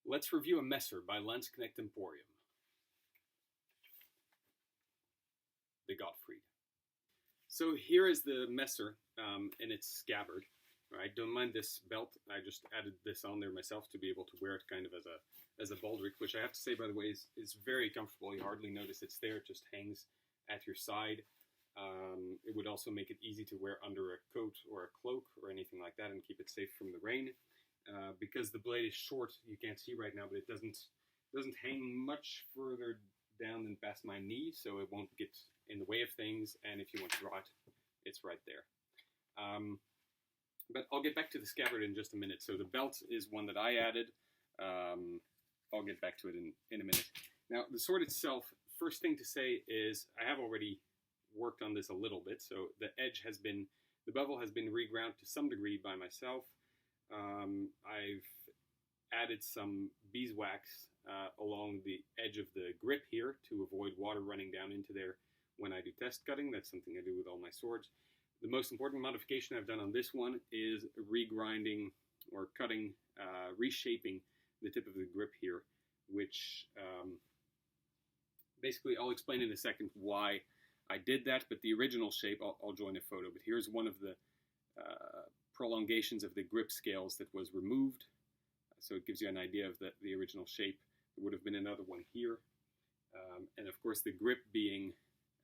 Let's review a Messer by Landsknecht Emporium. The Gottfried. So here is the Messer in its scabbard. I don't mind this belt. I just added this on there myself to be able to wear it kind of as a baldric, which I have to say, by the way, is very comfortable. You hardly notice it's there. It just hangs at your side. It would also make it easy to wear under a coat or a cloak or anything like that and keep it safe from the rain. Because the blade is short, you can't see right now, but it doesn't hang much further down than past my knee, so it won't get in the way of things, and if you want to draw it, it's right there. But I'll get back to the scabbard in just a minute. So the belt is one that I added. I'll get back to it in a minute. Now, the sword itself, first thing to say is I have already worked on this a little bit, so the bevel has been reground to some degree by myself. I've added some beeswax along the edge of the grip here to avoid water running down into there when I do test cutting. That's something I do with all my swords. The most important modification I've done on this one is regrinding or cutting, reshaping the tip of the grip here, which basically I'll explain in a second why I did that, but the original shape, I'll join a photo, but here's one of the prolongations of the grip scales that was removed, so it gives you an idea of the original shape. There would have been another one here, and of course the grip being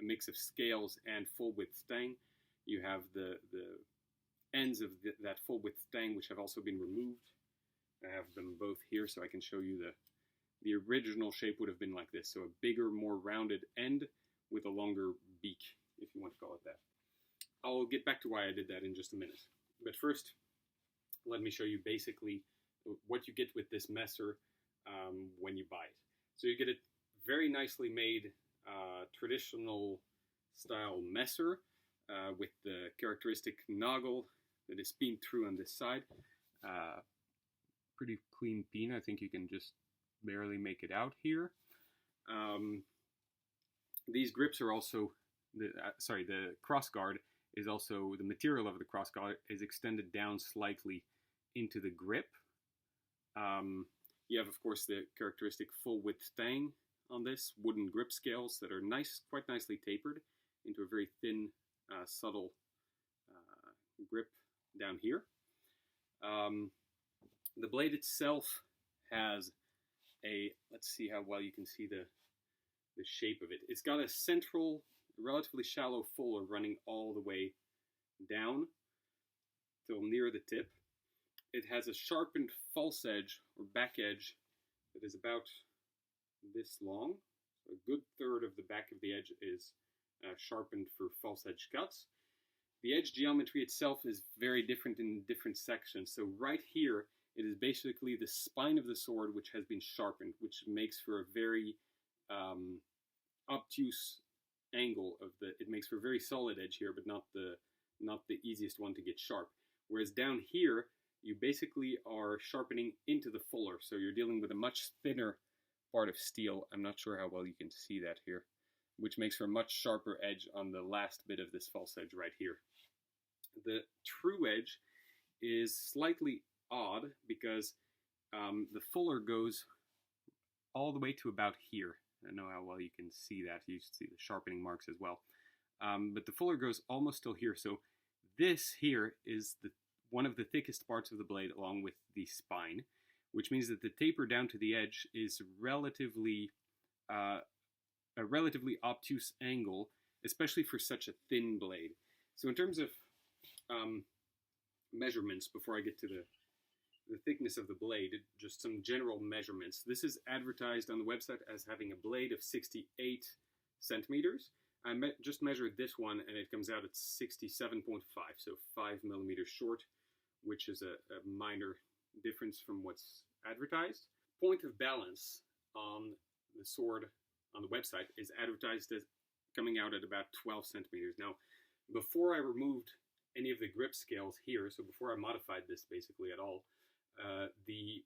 a mix of scales and full width stang, you have the ends of that full width stang which have also been removed. I have them both here so I can show you the original shape would have been like this, so a bigger, more rounded end with a longer beak, if you want to call it that. I'll get back to why I did that in just a minute. But first, let me show you basically what you get with this Messer when you buy it. So you get a very nicely made traditional style Messer with the characteristic noggle that is peened through on this side. Pretty clean peen. I think you can just barely make it out here. These grips are also, the crossguard is also, the material of the crossguard is extended down slightly into the grip. You have, of course, the characteristic full width stang on this, wooden grip scales that are quite nicely tapered into a very thin, subtle grip down here. The blade itself has let's see how well you can see the shape of it. It's got a central, relatively shallow fuller running all the way down till near the tip. It has a sharpened false edge or back edge that is about this long. So a good third of the back of the edge is sharpened for false edge cuts. The edge geometry itself is very different in different sections. So right here, it is basically the spine of the sword which has been sharpened, which makes for a very obtuse angle of it makes for a very solid edge here, but not the easiest one to get sharp. Whereas down here, you basically are sharpening into the fuller, so you're dealing with a much thinner part of steel. I'm not sure how well you can see that here, which makes for a much sharper edge on the last bit of this false edge right here. The true edge is slightly odd because the fuller goes all the way to about here. I don't know how well you can see that. You see the sharpening marks as well. But the fuller goes almost till here. So this here is one of the thickest parts of the blade along with the spine, which means that the taper down to the edge is a relatively obtuse angle, especially for such a thin blade. So in terms of measurements, before I get to the thickness of the blade, just some general measurements. This is advertised on the website as having a blade of 68 centimeters. I just measured this one and it comes out at 67.5, so 5 millimeters short, which is a minor difference from what's advertised. Point of balance on the sword on the website is advertised as coming out at about 12 centimeters. Now, before I removed any of the grip scales here, so before I modified this basically at all, the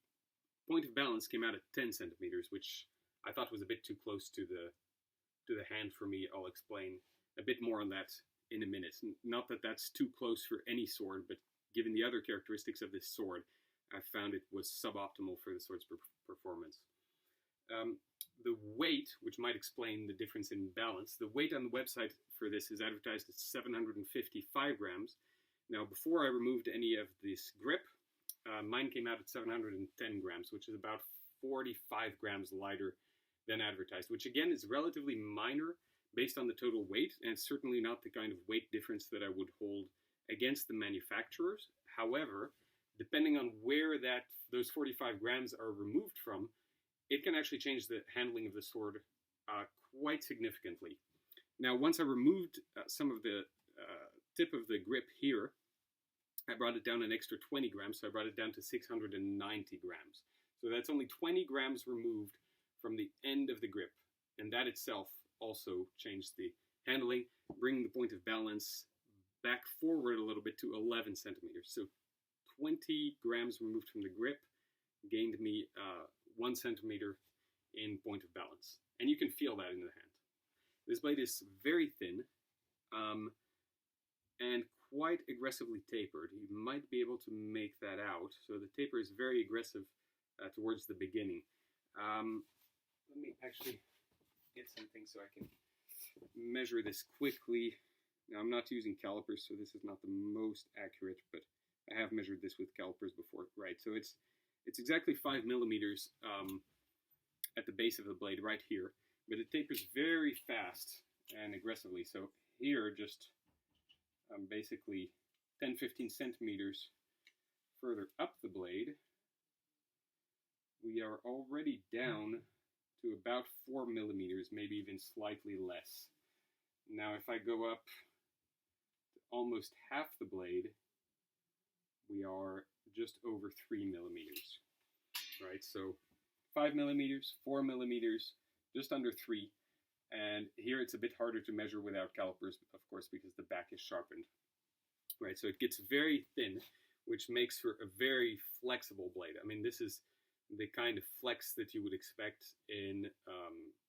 point of balance came out at 10 centimeters, which I thought was a bit too close to the hand for me. I'll explain a bit more on that in a minute. Not that that's too close for any sword, but given the other characteristics of this sword, I found it was suboptimal for the sword's performance. The weight, which might explain the difference in balance, the weight on the website for this is advertised at 755 grams. Now, before I removed any of this grip, mine came out at 710 grams, which is about 45 grams lighter than advertised, which again is relatively minor based on the total weight, and it's certainly not the kind of weight difference that I would hold against the manufacturers. However, depending on where those 45 grams are removed from, it can actually change the handling of the sword quite significantly. Now, once I removed some of the tip of the grip here, I brought it down an extra 20 grams, so I brought it down to 690 grams. So that's only 20 grams removed from the end of the grip, and that itself also changed the handling, bringing the point of balance back forward a little bit to 11 centimeters. So 20 grams removed from the grip gained me 1 centimeter in point of balance. And you can feel that in the hand. This blade is very thin and quite aggressively tapered. You might be able to make that out. So the taper is very aggressive towards the beginning. Let me actually get something so I can measure this quickly. Now, I'm not using calipers, so this is not the most accurate, but I have measured this with calipers before. Right, so it's exactly 5 millimeters at the base of the blade right here, but it tapers very fast and aggressively. So here, just basically 10-15 centimeters further up the blade, we are already down to about 4 millimeters, maybe even slightly less. Now, if I go up to almost half the blade, we are just over 3 millimeters, right? So 5 millimeters, 4 millimeters, just under 3. And here it's a bit harder to measure without calipers, of course, because the back is sharpened, right? So it gets very thin, which makes for a very flexible blade. I mean, this is the kind of flex that you would expect in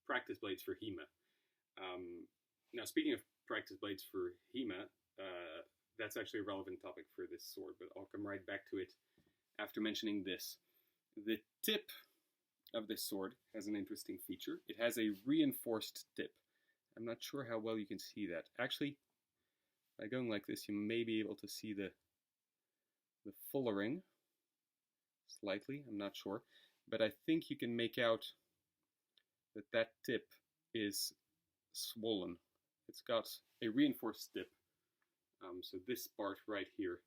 practice blades for HEMA. Now, speaking of practice blades for HEMA, that's actually a relevant topic for this sword, but I'll come right back to it after mentioning this. The tip of this sword has an interesting feature. It has a reinforced tip. I'm not sure how well you can see that. Actually, by going like this, you may be able to see the fullering slightly. I'm not sure, but I think you can make out that tip is swollen. It's got a reinforced tip. So this part right here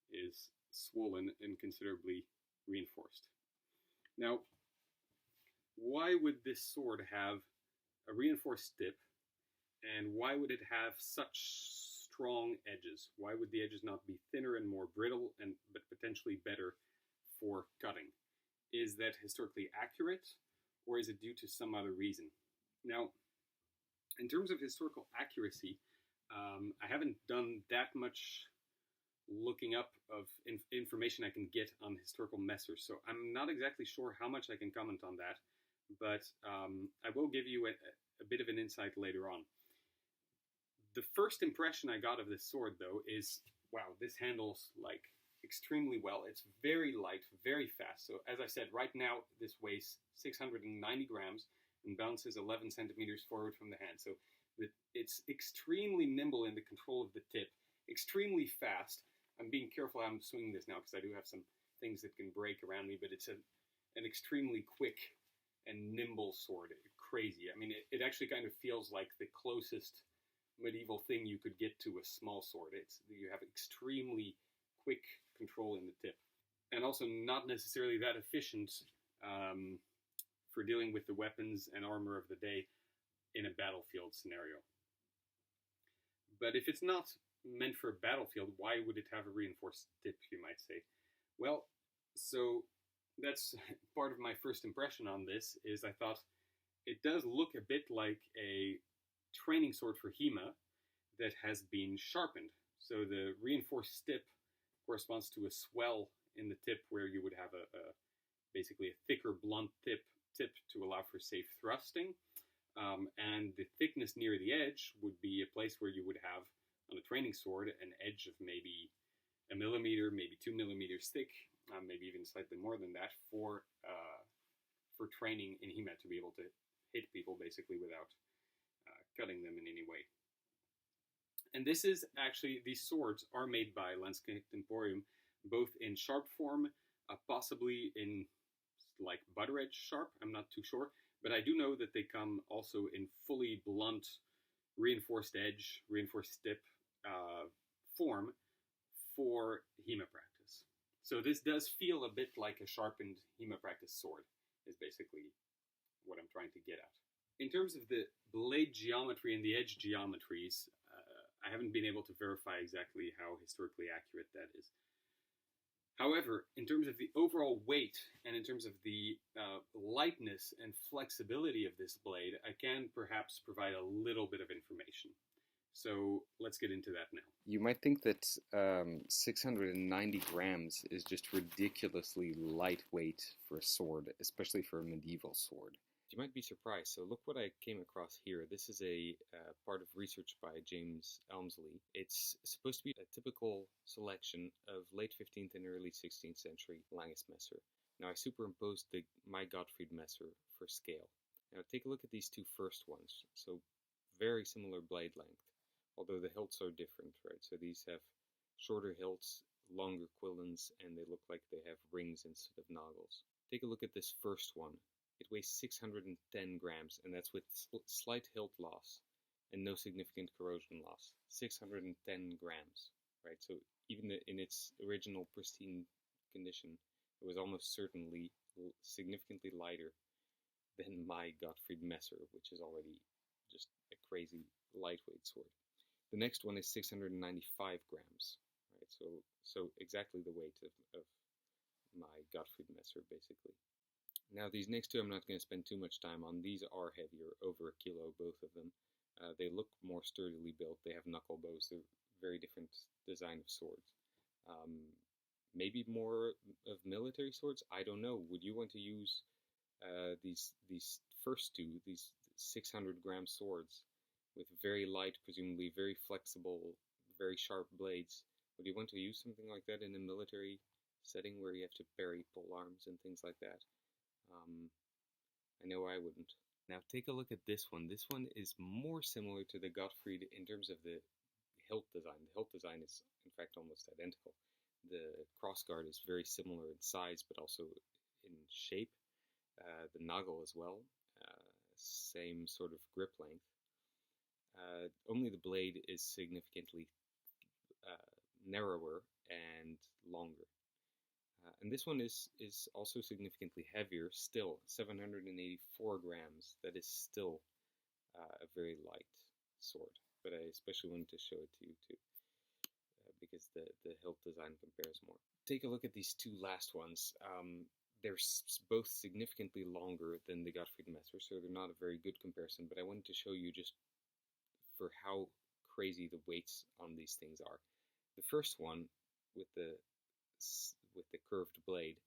is swollen and considerably reinforced. Now, why would this sword have a reinforced tip, and why would it have such strong edges? Why would the edges not be thinner and more brittle, but potentially better for cutting? Is that historically accurate, or is it due to some other reason? Now, in terms of historical accuracy, I haven't done that much looking up of information I can get on historical messers, so I'm not exactly sure how much I can comment on that, but I will give you a bit of an insight later on. The first impression I got of this sword, though, is, wow, this handles like extremely well. It's very light, very fast. So as I said, right now this weighs 690 grams and bounces 11 centimeters forward from the hand. So it's extremely nimble in the control of the tip, extremely fast. I'm being careful how I'm swinging this now because I do have some things that can break around me, but it's an extremely quick and nimble sword. Crazy. I mean, it actually kind of feels like the closest medieval thing you could get to a small sword. You have extremely quick control in the tip, and also not necessarily that efficient for dealing with the weapons and armor of the day in a battlefield scenario. But if it's not meant for a battlefield, why would it have a reinforced tip, you might say? Well, so that's part of my first impression on this, is I thought it does look a bit like a training sword for HEMA that has been sharpened. So the reinforced tip corresponds to a swell in the tip where you would have basically a thicker blunt tip to allow for safe thrusting. And the thickness near the edge would be a place where you would have, on a training sword, an edge of maybe 1 millimeter, maybe 2 millimeters thick, maybe even slightly more than that, for for training in HEMA to be able to hit people basically without cutting them in any way. And this is actually, these swords are made by Landsknecht Emporium, both in sharp form, possibly in like butter edge sharp, I'm not too sure, but I do know that they come also in fully blunt, reinforced edge, reinforced tip form for HEMA practice. So this does feel a bit like a sharpened HEMA practice sword, is basically what I'm trying to get at. In terms of the blade geometry and the edge geometries, I haven't been able to verify exactly how historically accurate that is. However, in terms of the overall weight and in terms of the lightness and flexibility of this blade, I can perhaps provide a little bit of information. So let's get into that now. You might think that 690 grams is just ridiculously lightweight for a sword, especially for a medieval sword. You might be surprised. So look what I came across here. This is a part of research by James Elmsley. It's supposed to be a typical selection of late 15th and early 16th century Landsknecht. Now I superimposed my Gottfried Messer for scale. Now take a look at these two first ones. So very similar blade length, although the hilts are different, right? So these have shorter hilts, longer quillons, and they look like they have rings instead of noggles. Take a look at this first one. It weighs 610 grams, and that's with slight hilt loss and no significant corrosion loss. 610 grams, right? So even in its original pristine condition, it was almost certainly significantly lighter than my Gottfried Messer, which is already just a crazy lightweight sword. The next one is 695 grams, right? So exactly the weight of my Gottfried Messer, basically. Now these next two I'm not going to spend too much time on. These are heavier, over a kilo, both of them. They look more sturdily built. They have knuckle bows. They're very different design of swords. Maybe more of military swords? I don't know. Would you want to use these first two, these 600-gram swords with very light, presumably very flexible, very sharp blades? Would you want to use something like that in a military setting where you have to parry pole arms and things like that? I know I wouldn't. Now take a look at this one. This one is more similar to the Gottfried in terms of the hilt design. The hilt design is in fact almost identical. The crossguard is very similar in size but also in shape. The noggle as well. Same sort of grip length. Only the blade is significantly narrower and longer. And this one is also significantly heavier, still 784 grams. That is still a very light sword, but I especially wanted to show it to you too, because the hilt design compares more. Take a look at these two last ones. They're both significantly longer than the Gottfried Messer, so they're not a very good comparison, but I wanted to show you just for how crazy the weights on these things are. The first one with the curved blade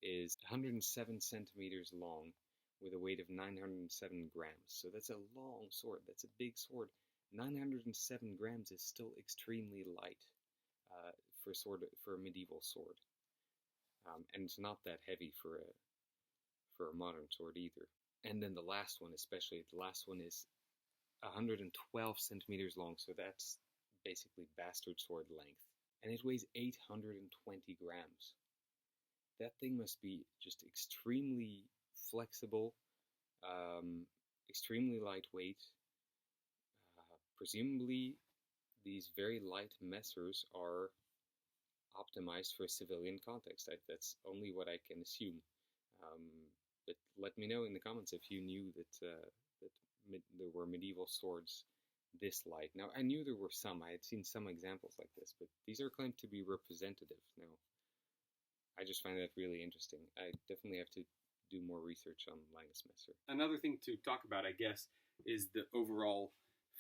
is 107 centimeters long with a weight of 907 grams. So that's a long sword. That's a big sword. 907 grams is still extremely light for a medieval sword. And it's not that heavy for a modern sword either. And then the last one especially, the last one is 112 centimeters long, so that's basically bastard sword length. And it weighs 820 grams. That thing must be just extremely flexible, extremely lightweight. Presumably, these very light Messers are optimized for a civilian context. That's only what I can assume. But let me know in the comments if you knew that there were medieval swords this light. Now, I knew there were some. I had seen some examples like this, but these are claimed to be representative. Now, I just find that really interesting. I definitely have to do more research on Landsknecht. Another thing to talk about, I guess, is the overall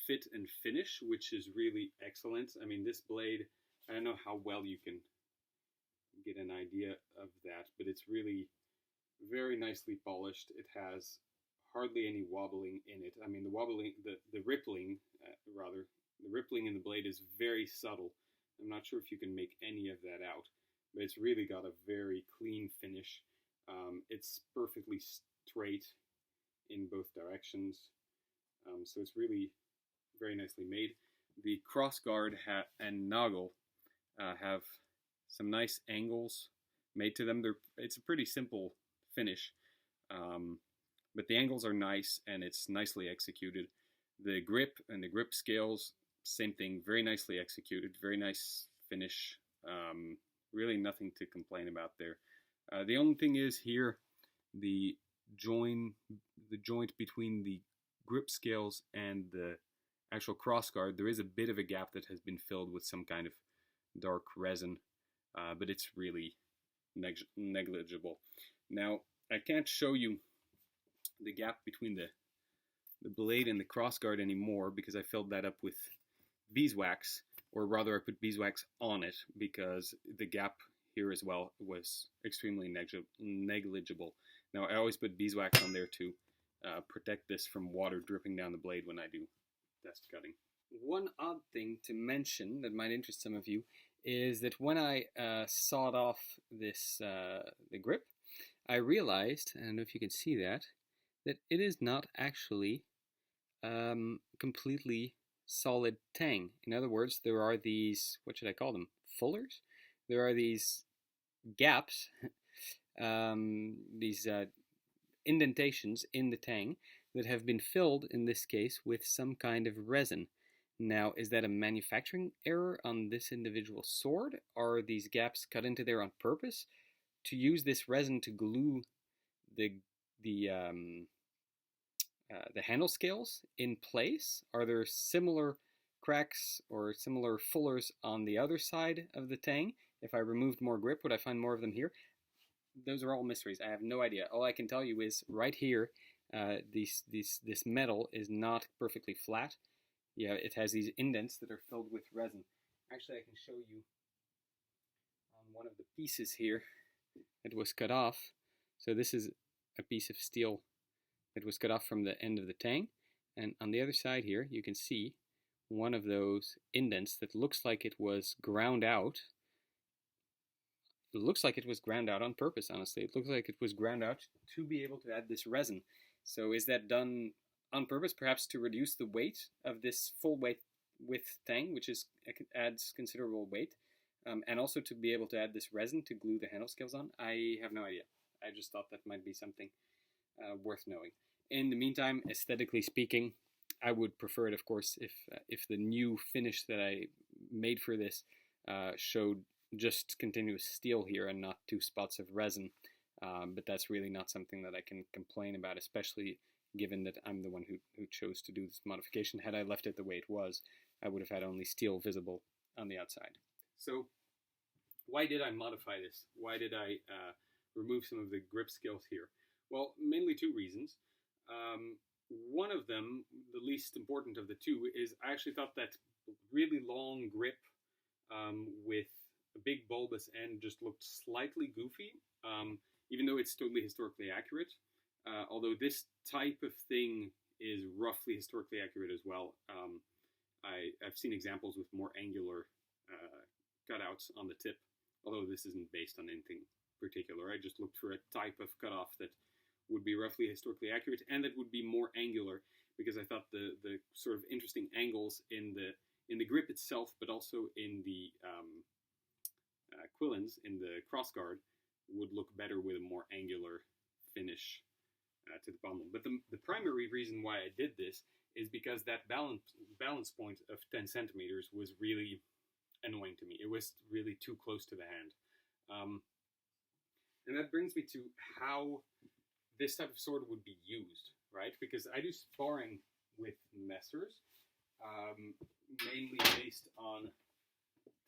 fit and finish, which is really excellent. I mean, this blade, I don't know how well you can get an idea of that, but it's really very nicely polished. It has hardly any wobbling in it. I mean, the rippling in the blade is very subtle. I'm not sure if you can make any of that out, but it's really got a very clean finish. It's perfectly straight in both directions. So it's really very nicely made. The crossguard and noggle have some nice angles made to them. It's a pretty simple finish, but the angles are nice and it's nicely executed. The grip and the grip scales, same thing, very nicely executed, very nice finish. Really nothing to complain about there. The only thing is here, the joint between the grip scales and the actual crossguard, there is a bit of a gap that has been filled with some kind of dark resin, but it's really negligible. Now, I can't show you the gap between the blade and the crossguard anymore because I filled that up with beeswax, or rather I put beeswax on it because the gap here as well was extremely negligible. Now, I always put beeswax on there to protect this from water dripping down the blade when I do test cutting. One odd thing to mention that might interest some of you is that when I sawed off this the grip, I realized, I don't know if you can see that it is not actually completely solid tang. In other words, there are these, what should I call them, fullers? There are these gaps, these indentations in the tang that have been filled, in this case, with some kind of resin. Now, is that a manufacturing error on this individual sword? Are these gaps cut into there on purpose to use this resin to glue the handle scales in place? Are there similar cracks or similar fullers on the other side of the tang? If I removed more grip, would I find more of them here? Those are all mysteries. I have no idea. All I can tell you is right here, this metal is not perfectly flat. Yeah, it has these indents that are filled with resin. Actually, I can show you on one of the pieces here that was cut off. So this is a piece of steel that was cut off from the end of the tang. And on the other side here, you can see one of those indents that looks like it was ground out. It looks like it was ground out on purpose, honestly. It looks like it was ground out to be able to add this resin. So is that done on purpose, perhaps to reduce the weight of this full weight with tang, which adds considerable weight, and also to be able to add this resin to glue the handle scales on? I have no idea. I just thought that might be something worth knowing. In the meantime, aesthetically speaking, I would prefer it, of course, if the new finish that I made for this showed just continuous steel here and not 2 spots of resin. But that's really not something that I can complain about, especially given that I'm the one who chose to do this modification. Had I left it the way it was, I would have had only steel visible on the outside. So why did I modify this? Why did I remove some of the grip scales here? Well, mainly 2 reasons. One of them, the least important of the 2, is I actually thought that really long grip with a big bulbous end just looked slightly goofy, even though it's totally historically accurate. Although this type of thing is roughly historically accurate as well. I've seen examples with more angular cutouts on the tip, although this isn't based on anything particular. I just looked for a type of cutoff that would be roughly historically accurate and that would be more angular, because I thought the sort of interesting angles in the grip itself, but also in the quillins, in the crossguard, would look better with a more angular finish to the bundle. But the primary reason why I did this is because that balance point of 10 centimeters was really annoying to me. It was really too close to the hand. And that brings me to how this type of sword would be used, right? Because I do sparring with messers, mainly based on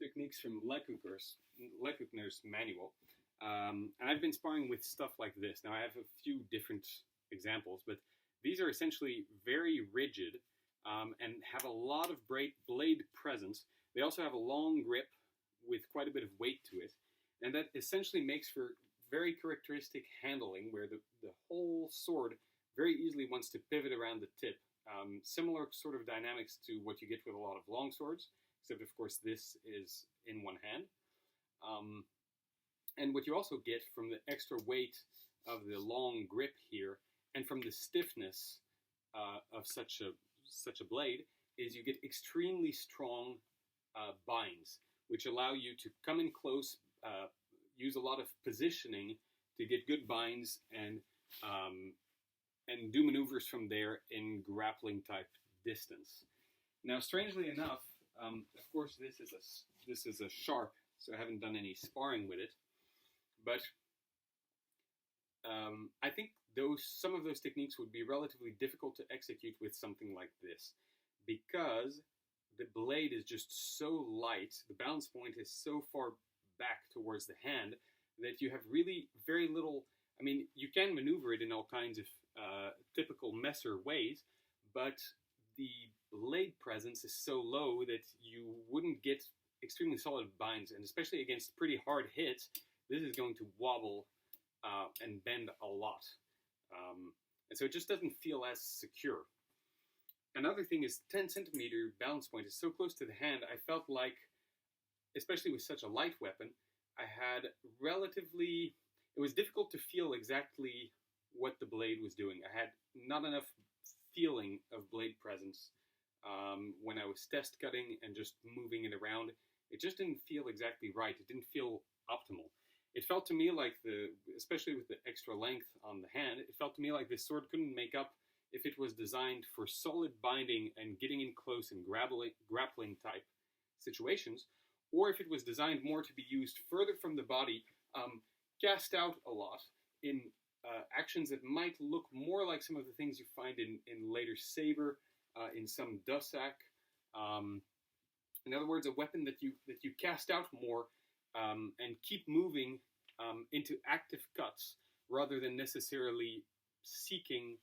techniques from Lecoucner's manual. And I've been sparring with stuff like this. Now, I have a few different examples, but these are essentially very rigid and have a lot of blade presence. They also have a long grip with quite a bit of weight to it, and that essentially makes for very characteristic handling, where the whole sword very easily wants to pivot around the tip. Similar sort of dynamics to what you get with a lot of long swords, except of course this is in one hand. And what you also get from the extra weight of the long grip here, and from the stiffness of such a blade, is you get extremely strong binds, which allow you to come in close, use a lot of positioning to get good binds, and do maneuvers from there in grappling type distance. Now, strangely enough, of course, this is a sharp, so I haven't done any sparring with it, but I think some of those techniques would be relatively difficult to execute with something like this, because the blade is just so light, the balance point is so far back towards the hand, that you have really very little. I mean, you can maneuver it in all kinds of typical Messer ways, but the blade presence is so low that you wouldn't get extremely solid binds, and especially against pretty hard hits, this is going to wobble and bend a lot. And so it just doesn't feel as secure. Another thing is 10 centimeter balance point is so close to the hand, I felt like, especially with such a light weapon, I had it was difficult to feel exactly what the blade was doing. I had not enough feeling of blade presence when I was test cutting and just moving it around. It just didn't feel exactly right. It didn't feel optimal. It felt to me like especially with the extra length on the hand, it felt to me like this sword couldn't make up if it was designed for solid binding and getting in close and grappling type situations, or if it was designed more to be used further from the body, cast out a lot in actions that might look more like some of the things you find in later saber, in some Dussac. In other words, a weapon that you cast out more and keep moving into active cuts rather than necessarily seeking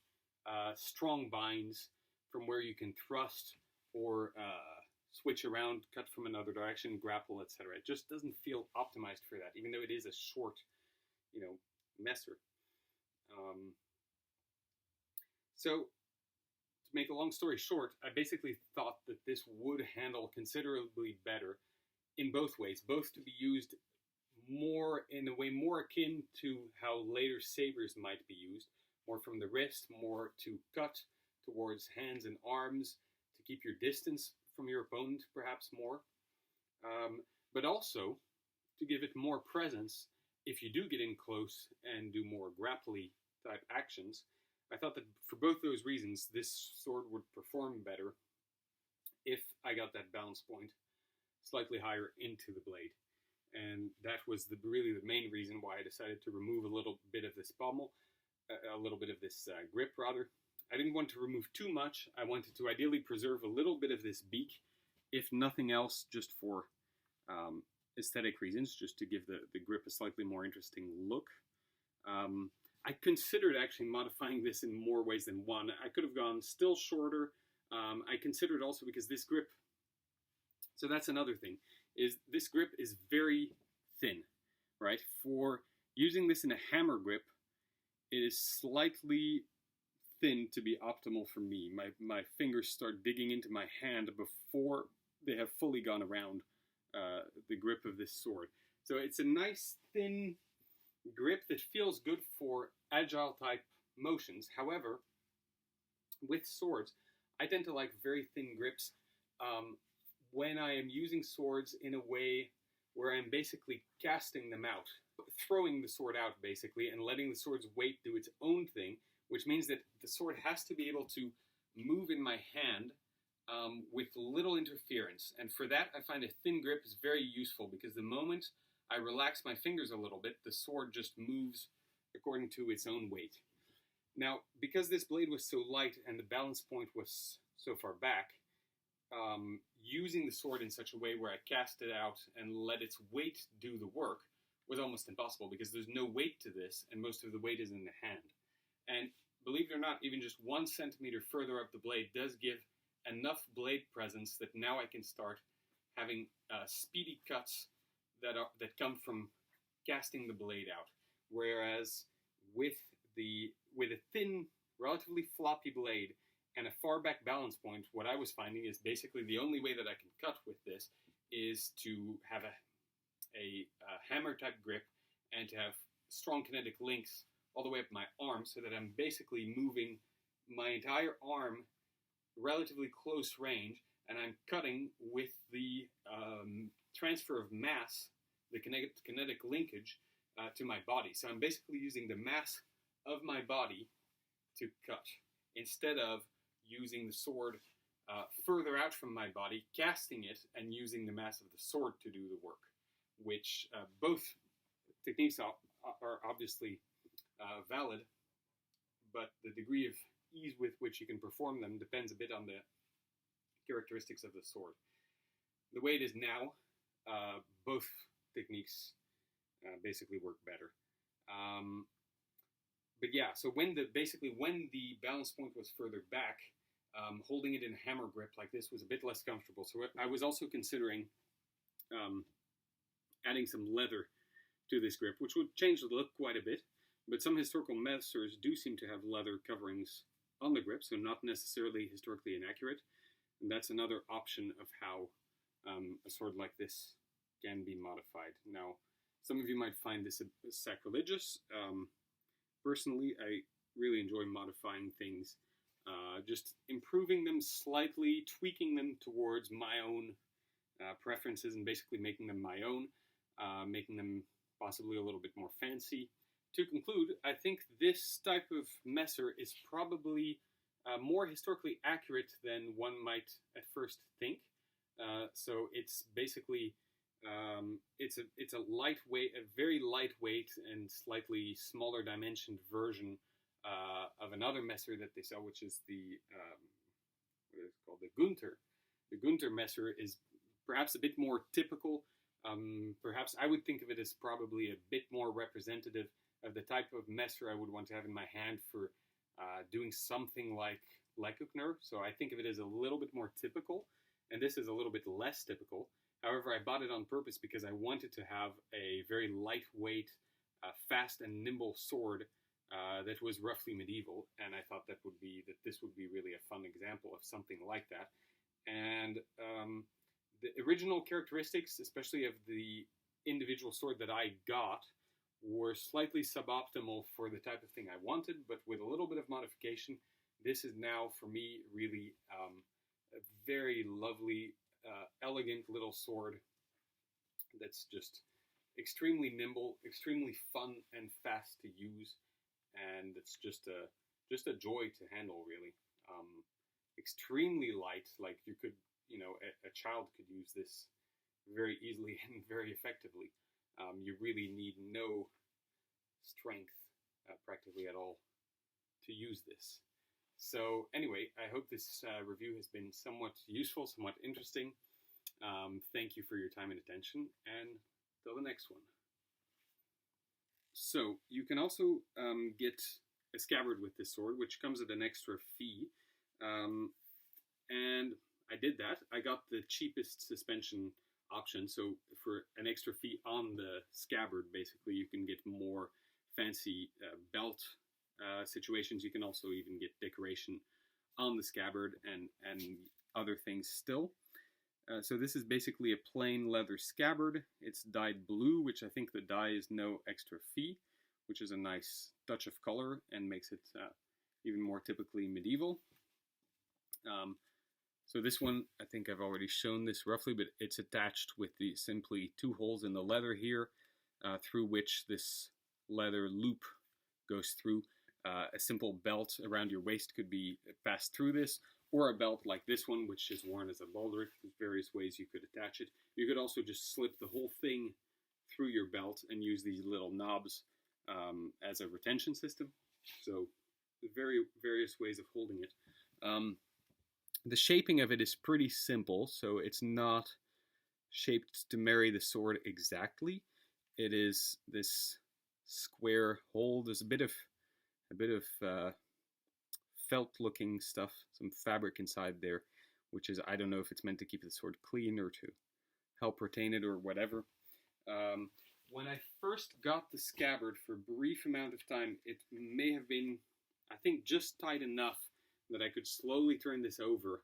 strong binds from where you can thrust or switch around, cut from another direction, grapple, etc. It just doesn't feel optimized for that, even though it is a short, Messer. So, to make a long story short, I basically thought that this would handle considerably better in both ways, both to be used in a way more akin to how later sabers might be used, more from the wrist, more to cut towards hands and arms, to keep your distance from your opponent perhaps more, but also to give it more presence if you do get in close and do more grapply type actions. I thought that for both those reasons, this sword would perform better if I got that balance point slightly higher into the blade. And that was really the main reason why I decided to remove a little bit of this pommel, a little bit of this grip rather. I didn't want to remove too much. I wanted to ideally preserve a little bit of this beak, if nothing else, just for aesthetic reasons, just to give the grip a slightly more interesting look. I considered actually modifying this in more ways than one. I could have gone still shorter. I considered also because this grip, so that's another thing, is this grip is very thin, right? For using this in a hammer grip, it is slightly thin to be optimal for me. My fingers start digging into my hand before they have fully gone around the grip of this sword. So it's a nice thin grip that feels good for agile type motions. However, with swords, I tend to like very thin grips when I am using swords in a way where I'm basically casting them out, throwing the sword out basically, and letting the sword's weight do its own thing, which means that the sword has to be able to move in my hand with little interference. And for that, I find a thin grip is very useful, because the moment I relax my fingers a little bit, the sword just moves according to its own weight. Now, because this blade was so light and the balance point was so far back, using the sword in such a way where I cast it out and let its weight do the work was almost impossible, because there's no weight to this, and most of the weight is in the hand. And believe it or not, even just 1 centimeter further up the blade does give enough blade presence that now I can start having speedy cuts that come from casting the blade out. Whereas with a thin, relatively floppy blade and a far back balance point, what I was finding is basically the only way that I can cut with this is to have a hammer type grip and to have strong kinetic links all the way up my arm, so that I'm basically moving my entire arm relatively close range, and I'm cutting with the transfer of mass, the kinetic linkage, to my body. So I'm basically using the mass of my body to cut, instead of using the sword further out from my body, casting it, and using the mass of the sword to do the work, which both techniques are obviously valid, but the degree of ease with which you can perform them depends a bit on the characteristics of the sword. The way it is now, both techniques basically work better. But yeah, so when the balance point was further back, holding it in hammer grip like this was a bit less comfortable. So I was also considering adding some leather to this grip, which would change the look quite a bit. But some historical messers do seem to have leather coverings on the grip, so not necessarily historically inaccurate. And that's another option of how a sword like this can be modified. Now, some of you might find this sacrilegious. Personally, I really enjoy modifying things, just improving them slightly, tweaking them towards my own preferences, and basically making them my own, making them possibly a little bit more fancy. To conclude, I think this type of messer is probably more historically accurate than one might at first think. So it's basically it's a lightweight, a very lightweight and slightly smaller dimensioned version of another messer that they sell, which is the what is it called, the Gunther. The Gunther messer is perhaps a bit more typical. Perhaps I would think of it as probably a bit more representative of the type of messer I would want to have in my hand for doing something like Lekukner. So I think of it as a little bit more typical, and this is a little bit less typical. However, I bought it on purpose because I wanted to have a very lightweight, fast and nimble sword that was roughly medieval, and I thought this would be really a fun example of something like that. And the original characteristics, especially of the individual sword that I got, were slightly suboptimal for the type of thing I wanted, but with a little bit of modification, this is now, for me, really a very lovely, elegant little sword that's just extremely nimble, extremely fun and fast to use, and it's just a joy to handle, really. Extremely light, like you could, a child could use this very easily and very effectively. You really need no strength practically at all to use this. So anyway, I hope this review has been somewhat useful, somewhat interesting. Thank you for your time and attention, and till the next one. So you can also get a scabbard with this sword, which comes at an extra fee. And I did that. I got the cheapest suspension option, so for an extra fee on the scabbard, basically, you can get more fancy belt situations. You can also even get decoration on the scabbard and other things still. So this is basically a plain leather scabbard. It's dyed blue, which I think the dye is no extra fee, which is a nice touch of color and makes it even more typically medieval. So this one, I think I've already shown this roughly, but it's attached with the simply two holes in the leather here, through which this leather loop goes through. A simple belt around your waist could be passed through this, or a belt like this one, which is worn as a baldric. There's various ways you could attach it. You could also just slip the whole thing through your belt and use these little knobs as a retention system. So various ways of holding it. The shaping of it is pretty simple, so it's not shaped to marry the sword exactly. It is this square hole. There's a bit of felt-looking stuff, some fabric inside there, which is, I don't know if it's meant to keep the sword clean or to help retain it or whatever. When I first got the scabbard for a brief amount of time, it may have been, I think, just tight enough that I could slowly turn this over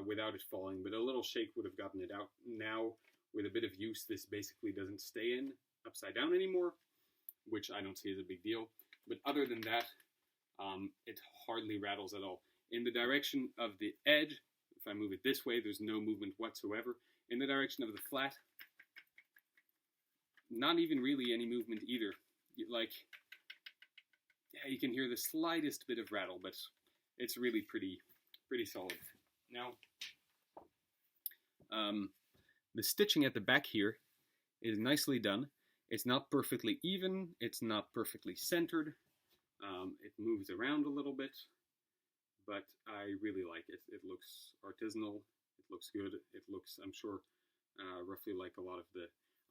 without it falling, but a little shake would have gotten it out. Now, with a bit of use, this basically doesn't stay in upside down anymore, which I don't see as a big deal. But other than that, it hardly rattles at all. In the direction of the edge, if I move it this way, there's no movement whatsoever. In the direction of the flat, not even really any movement either. Like, yeah, you can hear the slightest bit of rattle, but it's really pretty solid. Now, the stitching at the back here is nicely done. It's not perfectly even, it's not perfectly centered. It moves around a little bit, but I really like it. It looks artisanal, it looks good, it looks, I'm sure, roughly like a lot of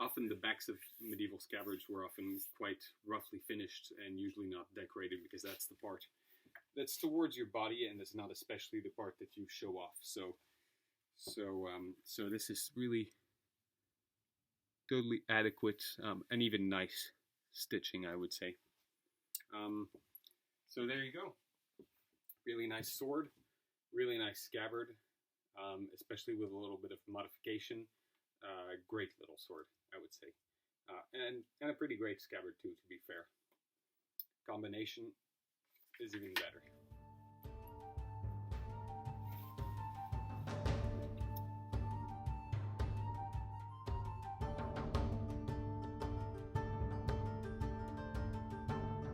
often the backs of medieval scabbards were often quite roughly finished and usually not decorated, because that's the part that's towards your body, and it's not especially the part that you show off. So this is really totally adequate and even nice stitching, I would say. So there you go. Really nice sword, really nice scabbard, especially with a little bit of modification. Great little sword, I would say. And a pretty great scabbard too, to be fair. Combination is even better.